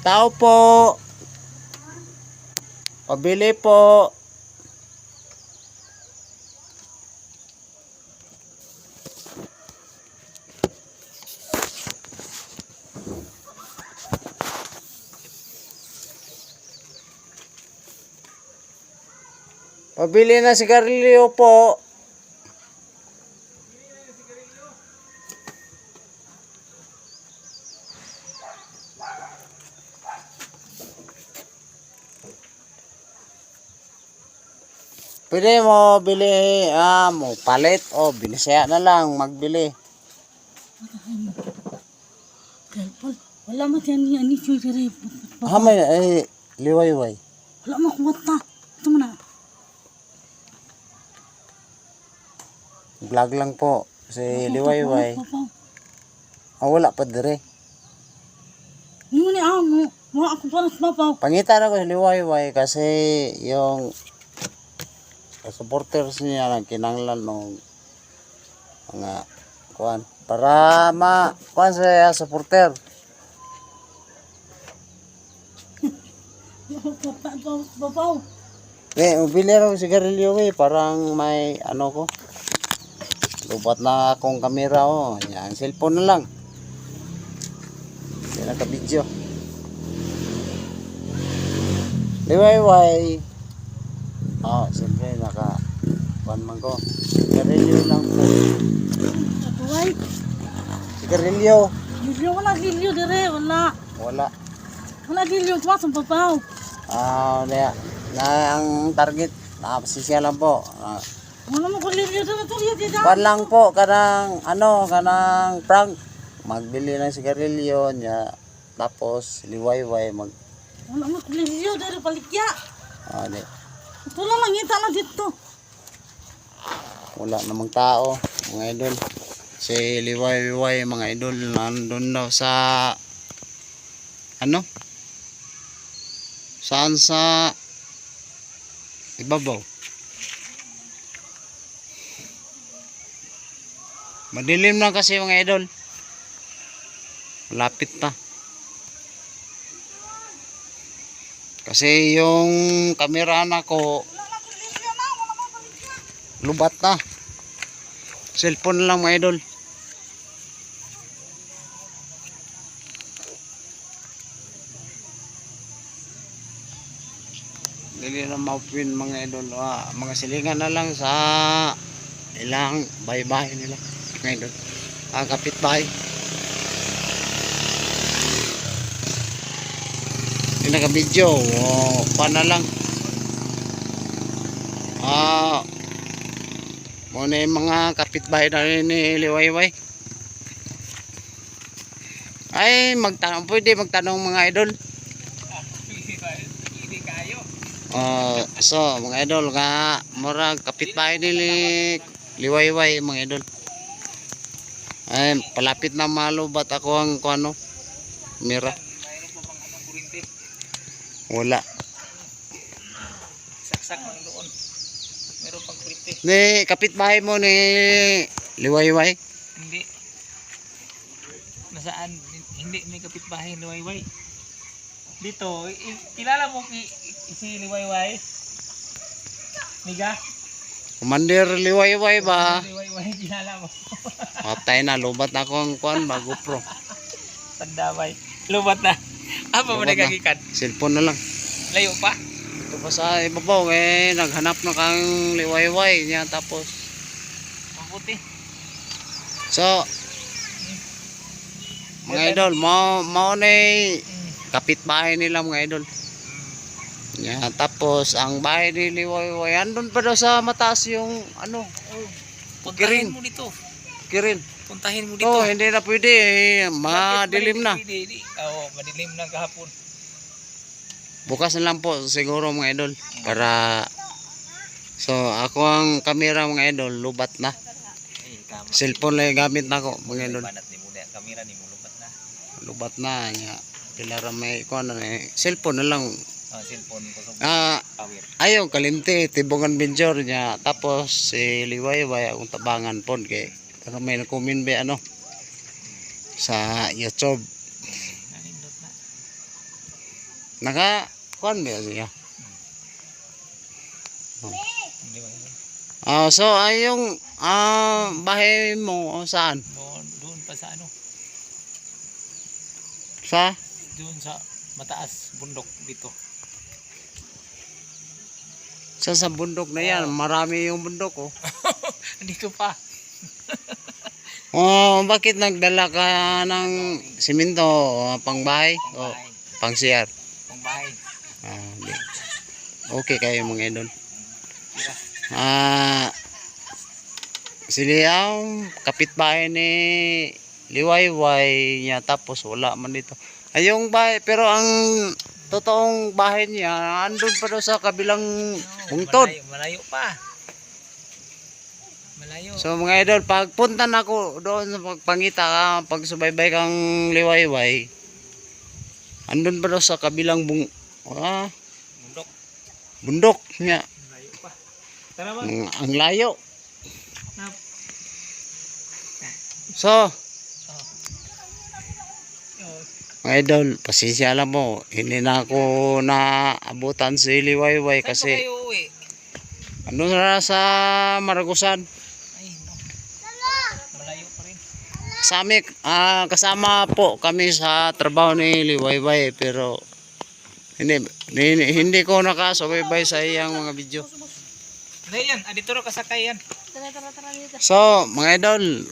Tao po. Pabili po. Pabili na sigarilyo po. Pwede mo bili, mo palit o binisaya na lang magbili. Wala mo yan ni Choy dire. May liwayway. Wala mo kuwata. Ito mo na. Vlog lang po si liwayway. Wala pa dire. Hindi mo ni amo. Wala ako para sa papaw. Pangitan ako si liwayway kasi yung supporters niya lang kinanglan ng mga kuan para kuan sa supporter. Papaw. Bili ako sigarilyo parang may ano ko. Lubat na akong kamera yan, cellphone na lang. Hindi naka-video. Liwayway. Siyempre kuan man ko. Sigarilyo lang po. Tuway. Sigarilyo. Wala gilyo dire. Wala. Wala gilyo. Tuwas ang papaw. Na ang target. Nakapasisya lang po. Wala mo gilyo dire. Tuloy dito. Kuan lang po. Kanang prank. Magbili ng sigarilyo niya. Tapos liwayway Wala mo gilyo dire. Palikya. Di. Ito lang ngita na dito. Wala namang tao, mga idol. Si liwayway, mga idol, nandun daw sa saan sa ibabaw. Madilim na kasi, mga idol. Malapit na. Kasi yung kamera na ko lubat na. Cellphone lang, mga idol. Dili na maupin, mga idol. Mga silingan na lang sa ilang bahay-bahay nila, mga idol. Kapit-bahay. Hindi naka-video. Pa na lang. Muna yung mga kapitbahay na rin ni liwayway. Ay, pwede magtanong, mga idol. So, mga idol, mura kapitbahay ni liwayway, mga idol. Ay, palapit na malubat ako ang mira. Wala. Saksak lang doon. Meron pang kurite. Ni kapitbahay mo ni liwayway? Hindi. Nasaan? Hindi may kapitbahay ni Liwayway. Dito, kilala mo si Liwayway? Niga? Commander liwayway ba? Liwayway, kilala mo. Patay na, lubat na ako ang bago pro. Tandamay. Lubat na. Apa mo nagagikan? Cellphone na lang. Layo pa? Ito pa sa ibabaw, naghanap na kang liwayway niya, tapos Mabuti. so mga idol, mau na kapitbahay nila, mga idol. Tapos ang bahay ni liwayway andun pa daw sa mataas yung Puntahin mo dito. Kirin. Puntahin mo dito. Hindi na pwede, madilim na. Madilim na kahapon. Bukas na lang po siguro, mga idol, para ako ang kamera, mga idol, lubat na. Cellphone lang gamit na ko, mga idol. Kamera ni mo lubat na. Lubat na niya. Pilara may cellphone na lang. Cellphone ko Ayaw kalimti tibungan binjor niya, tapos si liwayway akong tabangan pod kay pero may nakumin ba sa YouTube. Naka-kuan ba siya? Hindi ba yun? So ay yung bahay mo saan? Doon pa sa ano? Sa? Doon sa mataas bundok dito. Sa bundok na yan, marami yung bundok oh. Dito pa. Bakit nagdala ka ng simento pangbahay o Pangbahay. pang-CR? Pangbahay. Di. Okay kayo mga idol. Tira. Sila yung kapitbahay ni Liwayway niya tapos wala man dito. Ay yung bahay, pero ang totoong bahay niya andun pa daw sa kabilang bungtod. Malayo pa. Malayo. So mga idol, pagpunta na ako doon sa pagpangita ka, pag subaybay kang Liwayway, andun pa daw sa kabilang Bundok. bundok niya. Malayo pa. Tara ba? Ang layo. Nap. So, mga idol, pasensya lang mo. Hindi na ako naabutan si Liwayway Saan kasi kayo uwi? ano na sa Maragusan. Ay, no. Malayo pa rin. Kasama po kami sa trabaho ni Liwayway pero hindi ko nakasubaybay sa iyang mga video. Hindi yan. Dito rin kasakay yan. So, mga idol,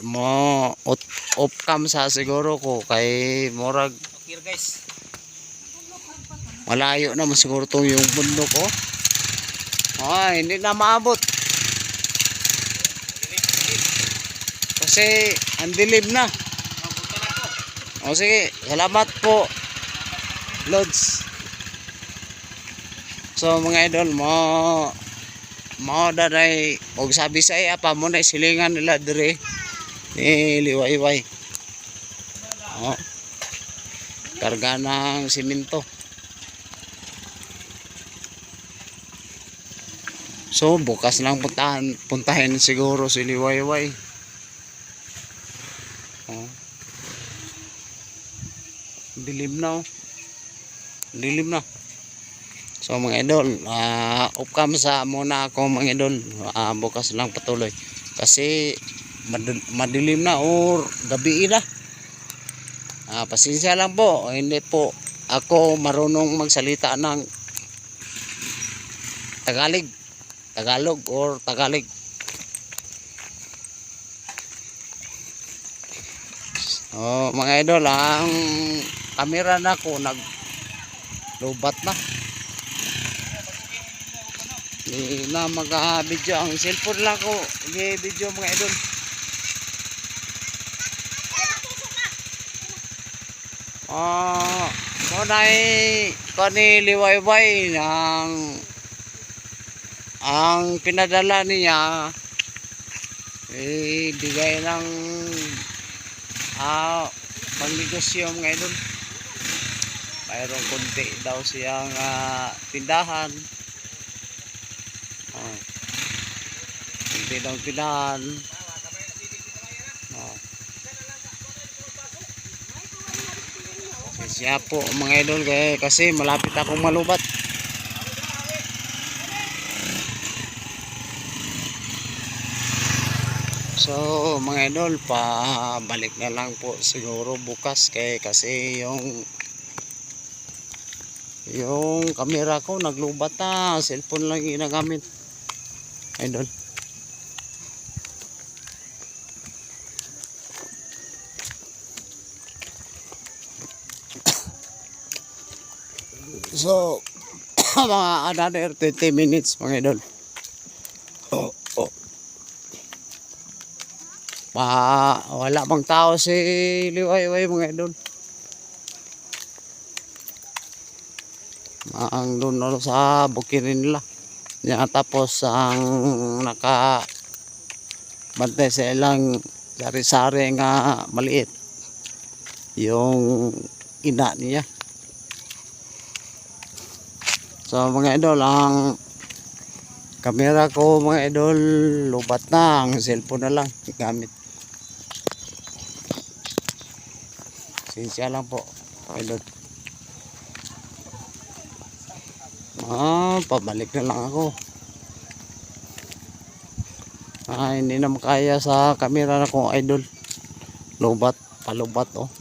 off cam sa siguro ko kay Morag. Okay guys. Malayo naman siguro itong yung bundok oh. Hindi na maabot. Kasi ang dilim na. Sige, salamat po Lods. So mga idol, mo daday og sabi sa iya pa mo na silingan nila dire ni Liwayway. Karga ng simento. So bukas lang puntahin siguro si Liwayway. Dilim na oh. Dilim na. So mga idol, off cam sa muna ako mga idol. Bukas lang patuloy. Kasi madilim na or gabi na. Pasensya lang po. Hindi po ako marunong magsalita ng Tagalog or Tagalog. Mga idol, ang kamera na ko naglubat na. Hindi na mag-video. Ang cellphone lang ko i-video mga idol. Ko ni Liwayway ang pinadala niya bigay ng pangnegosyo mga idol. Mayroong konti daw siyang tindahan. Konti daw tindahan. Siya po mga idol kasi malapit akong malubat. So mga idol, balik na lang po siguro bukas kasi yung camera ko naglubat na, cellphone lang ginagamit idol. So mga another 20 minutes mga idol. Wala bang tao si Liwayway mga idol. Ang doon sa bukirin nila. Tapos ang bantay sa ilang sari-sari nga maliit. Yung ina niya. So mga idol, ang kamera ko mga idol lubat na, ang cellphone na lang gamit. Sinsya lang po idol. Pabalik na lang ako. Hindi na makaya sa camera na kong idol. Lubat, palubat oh.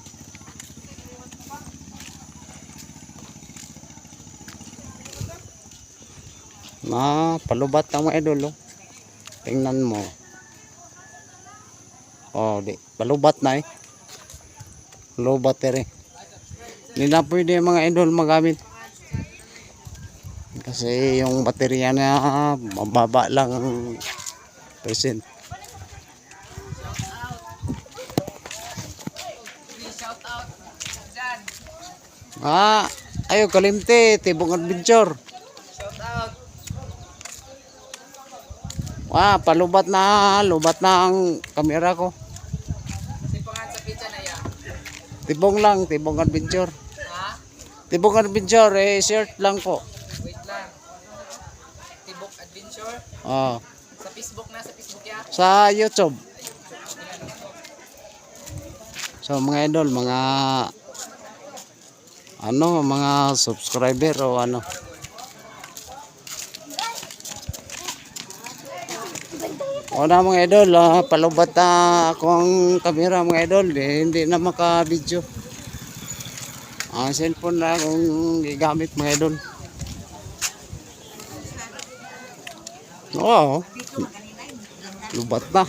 Palubat ang mga idol oh. Tingnan mo. Palubat na eh. Lubat eh. Hindi na pwede mga idol magamit. Kasi yung baterya na mababa lang percent. Ayo Kalimti, Tibong Adventure. Palubat na ang kamera ko. Tibong lang, Tibong Adventure. Tibong Adventure, shirt lang po. Wait lang. Tibok Adventure? Sa Facebook na, sa Facebook ya? Sa YouTube. So mga idol, mga subscriber o ano. Mga idol, palubat na akong kamera mga idol, hindi na maka-video. Ang cellphone na akong gigamit mga idol. Lubat na.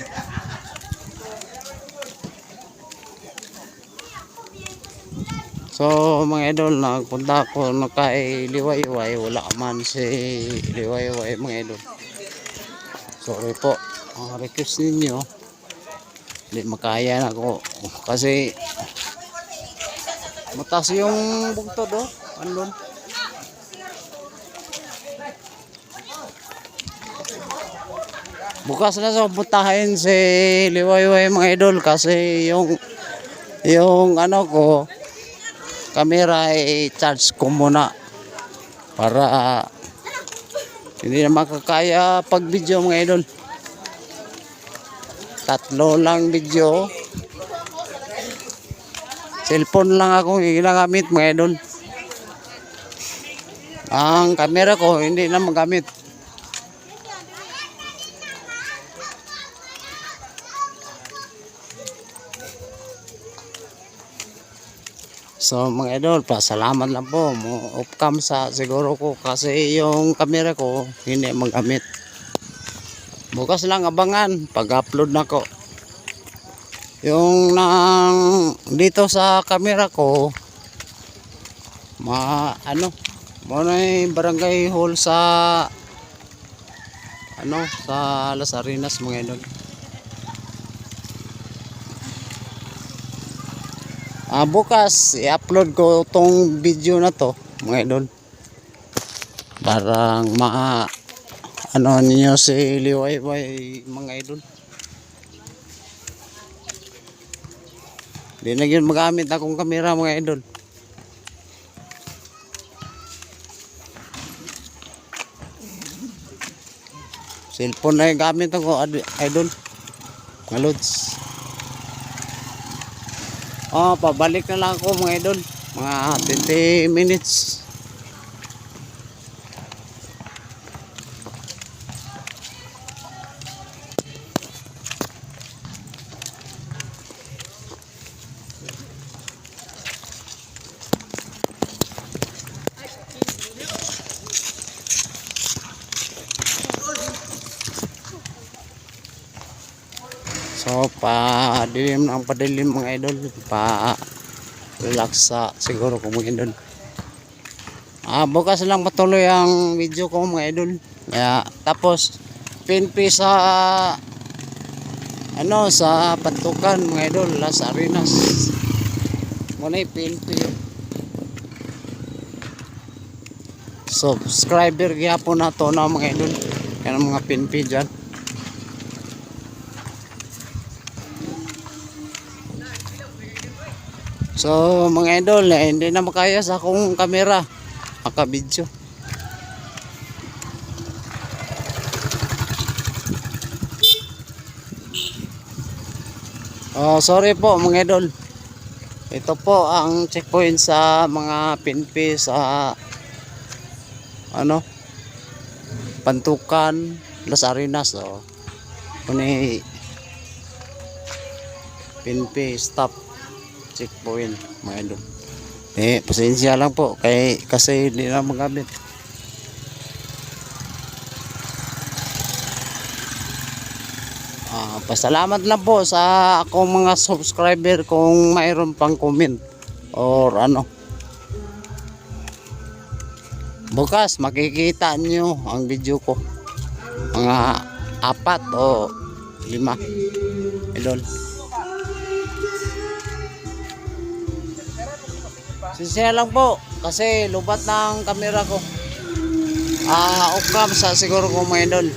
So mga idol, nagpunta ako kay Liwayway, wala man si Liwayway mga idol. Sorry po, ang request ninyo, hindi makaya na ako kasi mataas yung bugtod oh. Andun. Bukas na sa puntahin si Liwayway mga idol kasi yung ano ko camera i-charge ko muna para hindi na makakaya pag video mga idol. 3 lang video. Cellphone lang ako ginagamit mga idol. Ang camera ko hindi na magamit. So mga idol, pasalamat lang po. Off cam siguro ko kasi yung camera ko hindi magamit. Bukas lang abangan pag-upload na ko. Yung dito sa camera ko muna yung barangay hall sa sa Las Arenas mga idol. Bukas i-upload ko tong video na to mga idol. Parang ninyo si Liwayway mga idol. Di na yun magamit akong kamera mga idol. Cellphone na yung gamit ako idol. Mga lods. Pabalik na lang ako mga idol. Mga 20 minutes. So padilim mga idol, relax siguro ko mga idol. Bukas lang patuloy ang video ko mga idol. Tapos PNP sa sa Pantukan mga idol, Las Arenas. Muna PNP. Subscriber gyapon nato na mga idol. Yan mga PNP dyan. So mga idol, hindi na makaya sa akong kamera maka-video. Sorry po mga idol. Ito po ang checkpoint sa mga PNP sa ano, Pantukan, Las Arenas, oh. Kuni PNP stop checkpoint mga idol. Pasensya lang po kasi hindi na magamit. Pasalamat lang po sa akong mga subscriber kung mayroon pang comment or ano. Bukas makikita nyo ang video ko. Mga 4 o 5 idol. Sincere lang po kasi lubat ng camera ko. Off cam sa siguro ko mga idol.